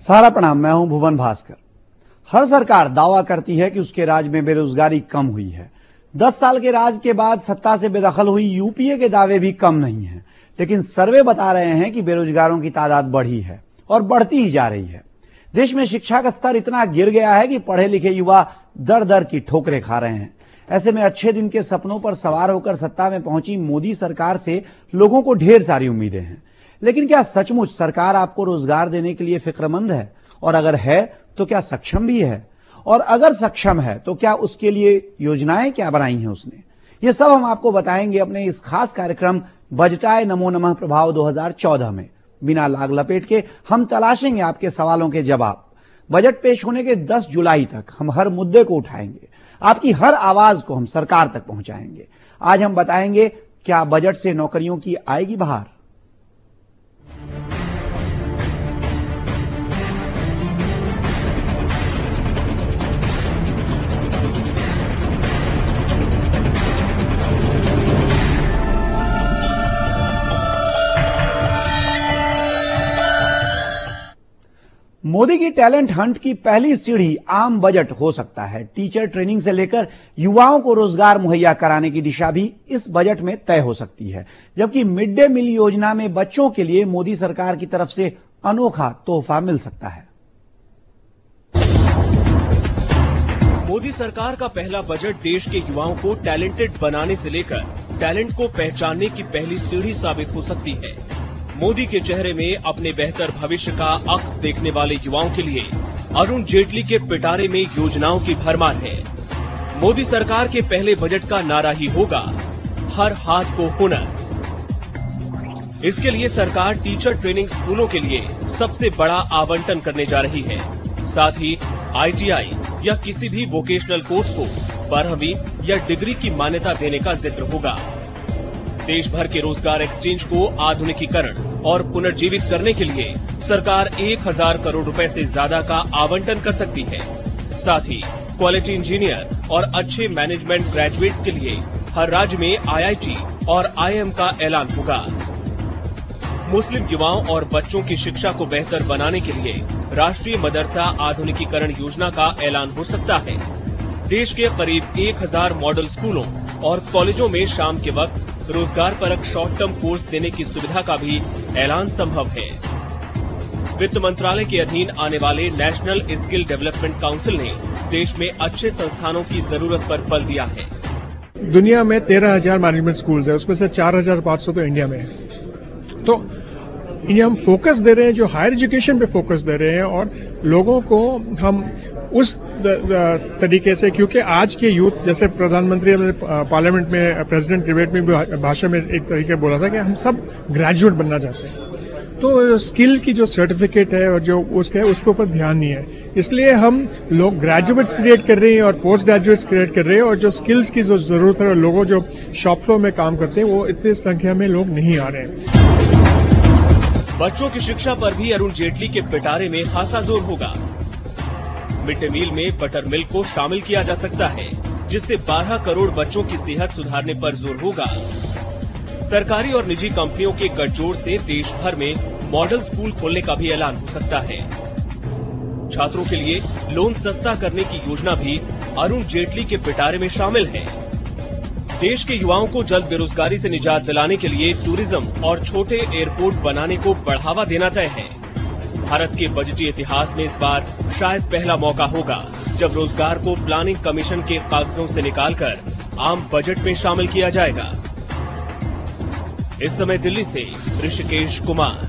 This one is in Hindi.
सारा प्रणाम। मैं हूं भुवन भास्कर। हर सरकार दावा करती है कि उसके राज में बेरोजगारी कम हुई है। 10 साल के राज के बाद सत्ता से बेदखल हुई यूपीए के दावे भी कम नहीं हैं, लेकिन सर्वे बता रहे हैं कि बेरोजगारों की तादाद बढ़ी है और बढ़ती ही जा रही है। देश में शिक्षा का स्तर इतना गिर गया है कि पढ़े लिखे युवा दर दर की ठोकरें खा रहे हैं। ऐसे में अच्छे दिन के सपनों पर सवार होकर सत्ता में पहुंची मोदी सरकार से लोगों को ढेर सारी उम्मीदें हैं। लेकिन क्या सचमुच सरकार आपको रोजगार देने के लिए फिक्रमंद है? और अगर है तो क्या सक्षम भी है? और अगर सक्षम है तो क्या उसके लिए योजनाएं क्या बनाई हैं उसने? ये सब हम आपको बताएंगे अपने इस खास कार्यक्रम बजटाए नमो नमः प्रभाव 2014 में। बिना लाग लपेट के हम तलाशेंगे आपके सवालों के जवाब। बजट पेश होने के 10 जुलाई तक हम हर मुद्दे को उठाएंगे, आपकी हर आवाज को हम सरकार तक पहुंचाएंगे। आज हम बताएंगे क्या बजट से नौकरियों की आएगी बहार? मोदी की टैलेंट हंट की पहली सीढ़ी आम बजट हो सकता है। टीचर ट्रेनिंग से लेकर युवाओं को रोजगार मुहैया कराने की दिशा भी इस बजट में तय हो सकती है। जबकि मिड डे मील योजना में बच्चों के लिए मोदी सरकार की तरफ से अनोखा तोहफा मिल सकता है। मोदी सरकार का पहला बजट देश के युवाओं को टैलेंटेड बनाने से लेकर टैलेंट को पहचानने की पहली सीढ़ी साबित हो सकती है। मोदी के चेहरे में अपने बेहतर भविष्य का अक्स देखने वाले युवाओं के लिए अरुण जेटली के पिटारे में योजनाओं की भरमार है। मोदी सरकार के पहले बजट का नारा ही होगा, हर हाथ को हुनर। इसके लिए सरकार टीचर ट्रेनिंग स्कूलों के लिए सबसे बड़ा आवंटन करने जा रही है। साथ ही आईटीआई या किसी भी वोकेशनल कोर्स को 12वीं या डिग्री की मान्यता देने का जिक्र होगा। देश भर के रोजगार एक्सचेंज को आधुनिकीकरण और पुनर्जीवित करने के लिए सरकार 1000 करोड़ रुपए से ज्यादा का आवंटन कर सकती है। साथ ही क्वालिटी इंजीनियर और अच्छे मैनेजमेंट ग्रेजुएट्स के लिए हर राज्य में आईआईटी और आईआईएम का ऐलान होगा। मुस्लिम युवाओं और बच्चों की शिक्षा को बेहतर बनाने के लिए राष्ट्रीय मदरसा आधुनिकीकरण योजना का ऐलान हो सकता है। देश के करीब 1000 मॉडल स्कूलों और कॉलेजों में शाम के वक्त रोजगार परक शॉर्ट टर्म कोर्स देने की सुविधा का भी ऐलान संभव है। वित्त मंत्रालय के अधीन आने वाले नेशनल स्किल डेवलपमेंट काउंसिल ने देश में अच्छे संस्थानों की जरूरत पर बल दिया है। दुनिया में 13,000 मैनेजमेंट स्कूल्स है, उसमें से 4,500 तो इंडिया में है। तो ये हम फोकस दे रहे हैं, जो हायर एजुकेशन पे फोकस दे रहे हैं और लोगों को हम उस तरीके से, क्योंकि आज के यूथ, जैसे प्रधानमंत्री ने पार्लियामेंट में प्रेसिडेंट डिबेट में भी भाषण में एक तरीके बोला था कि हम सब ग्रेजुएट बनना चाहते हैं। तो स्किल की जो सर्टिफिकेट है और जो उसके ऊपर ध्यान नहीं है, इसलिए हम लोग ग्रेजुएट्स क्रिएट कर रहे हैं और पोस्ट ग्रेजुएट्स क्रिएट कर रहे हैं। और जो स्किल्स की जो जरूरत है, लोगों जो शॉप फ्लोर में काम करते हैं, वो इतनी संख्या में लोग नहीं आ रहे हैं। बच्चों की शिक्षा पर भी अरुण जेटली के पिटारे में खासा जोर होगा। मिड डे मील में बटर मिल्क को शामिल किया जा सकता है, जिससे 12 करोड़ बच्चों की सेहत सुधारने पर जोर होगा। सरकारी और निजी कंपनियों के गठजोड़ से देश भर में मॉडल स्कूल खोलने का भी ऐलान हो सकता है। छात्रों के लिए लोन सस्ता करने की योजना भी अरुण जेटली के पिटारे में शामिल है। देश के युवाओं को जल्द बेरोजगारी से निजात दिलाने के लिए टूरिज्म और छोटे एयरपोर्ट बनाने को बढ़ावा देना तय है। भारत के बजटीय इतिहास में इस बार शायद पहला मौका होगा जब रोजगार को प्लानिंग कमीशन के कागजों से निकालकर आम बजट में शामिल किया जाएगा। इस समय दिल्ली से ऋषिकेश कुमार।